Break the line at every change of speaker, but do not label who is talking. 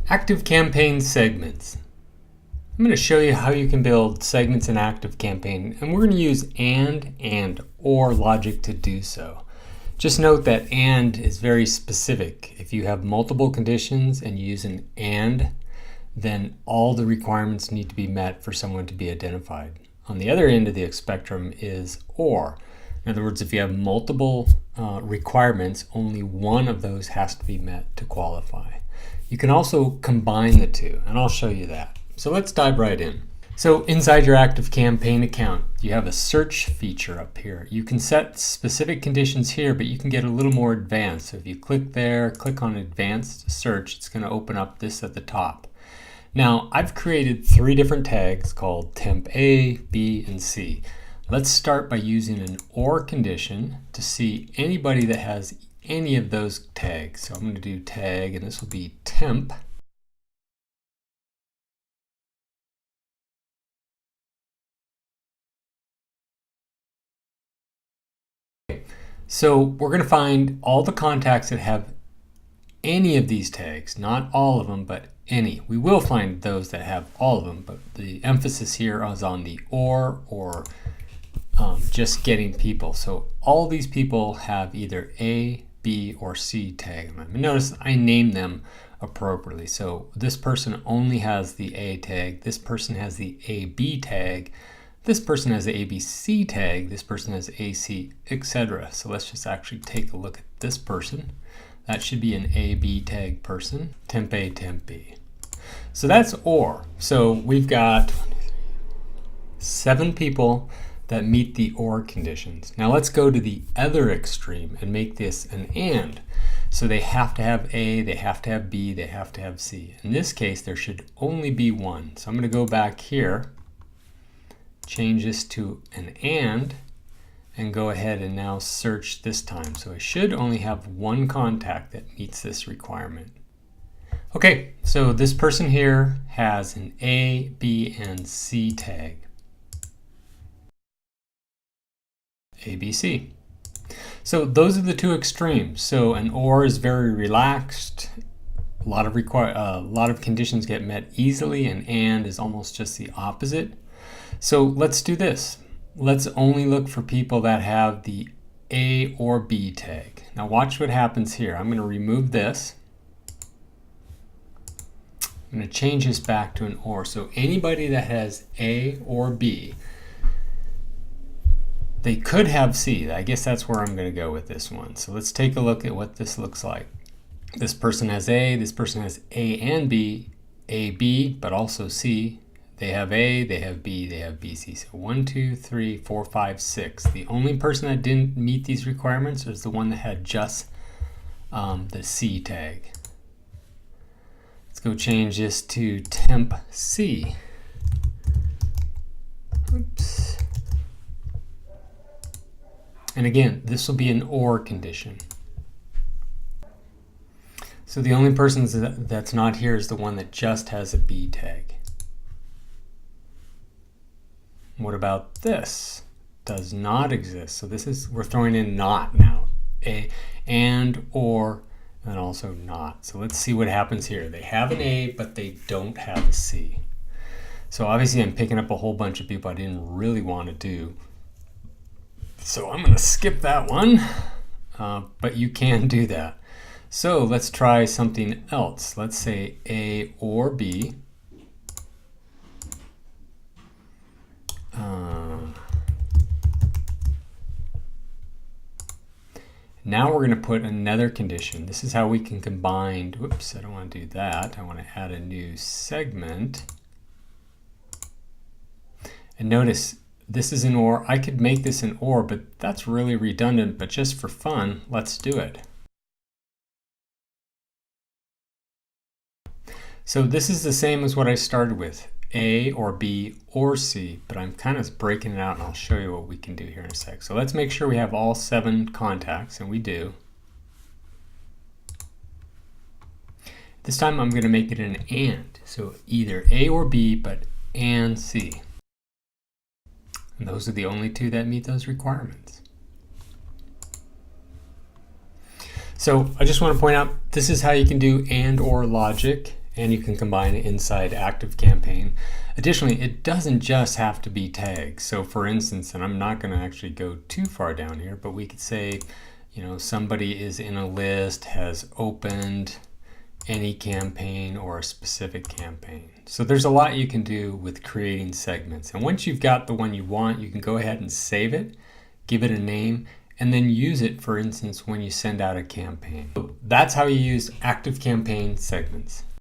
ActiveCampaign Segments. I'm going to show you how you can build segments in ActiveCampaign, and we're going to use and or logic to do so. Just note that and is very specific. If you have multiple conditions and you use an and, then all the requirements need to be met for someone to be identified. On the other end of the spectrum is or. In other words, if you have multiple requirements, only one of those has to be met to qualify. You can also combine the two, and I'll show you that. So let's dive right in. So inside your ActiveCampaign account, you have a search feature up here. You can set specific conditions here, but you can get a little more advanced. So if you click there, click on Advanced Search, it's going to open up this at the top. Now, I've created 3 different tags called temp A, B, and C. Let's start by using an OR condition to see anybody that has any of those tags. So I'm going to do tag, and this will be temp. So we're going to find all the contacts that have any of these tags, not all of them, but any. We will find those that have all of them, but the emphasis here is on the or just getting people. So all these people have either A, B, or C tag. Notice I named them appropriately. So this person only has the A tag, this person has the AB tag, this person has the ABC tag, this person has AC, etc. So let's just actually take a look at this person. That should be an AB tag person, temp A, temp B. So that's OR. So we've got 7 people that meet the OR conditions. Now let's go to the other extreme and make this an AND. So they have to have A, they have to have B, they have to have C. In this case, there should only be one. So I'm going to go back here, change this to an and go ahead and now search this time. So I should only have one contact that meets this requirement. Okay, so this person here has an A, B, and C tag. ABC. So those are the 2 extremes. So an OR is very relaxed. A lot of conditions get met easily, and is almost just the opposite. So let's do this. Let's only look for people that have the A or B tag. Now watch what happens here. I'm going to remove this. I'm going to change this back to an OR. So anybody that has A or B, they could have C. I guess that's where I'm going to go with this one. So let's take a look at what this looks like. This person has A, this person has A and B, AB, but also C. They have A, they have B, they have BC. So 1, 2, 3, 4, 5, 6. The only person that didn't meet these requirements is the one that had just the C tag. Let's go change this to temp C. Oops. And again, this will be an OR condition. So the only person that's not here is the one that just has a B tag. What about this? Does not exist. So this is, we're throwing in not now. A, and, or, and also not. So let's see what happens here. They have an A, but they don't have a C. So obviously I'm picking up a whole bunch of people I didn't really want to do. So I'm going to skip that one, but you can do that. So let's try something else. Let's say A or B. Now we're going to put another condition. This is how we can combine. Whoops, I don't want to do that. I want to add a new segment. And notice, this is an OR. I could make this an OR, but that's really redundant. But just for fun, let's do it. So this is the same as what I started with, A or B or C, but I'm kind of breaking it out, and I'll show you what we can do here in a sec. So let's make sure we have all 7 contacts, and we do. This time I'm going to make it an AND. So either A or B, but and C. And those are the only 2 that meet those requirements. So I just want to point out, this is how you can do and or logic and you can combine it inside ActiveCampaign. Additionally, it doesn't just have to be tags. So for instance, and I'm not going to actually go too far down here, but we could say, somebody is in a list, has opened any campaign or a specific campaign. So there's a lot you can do with creating segments. And once you've got the one you want, you can go ahead and save it, give it a name, and then use it, for instance, when you send out a campaign. That's how you use ActiveCampaign segments.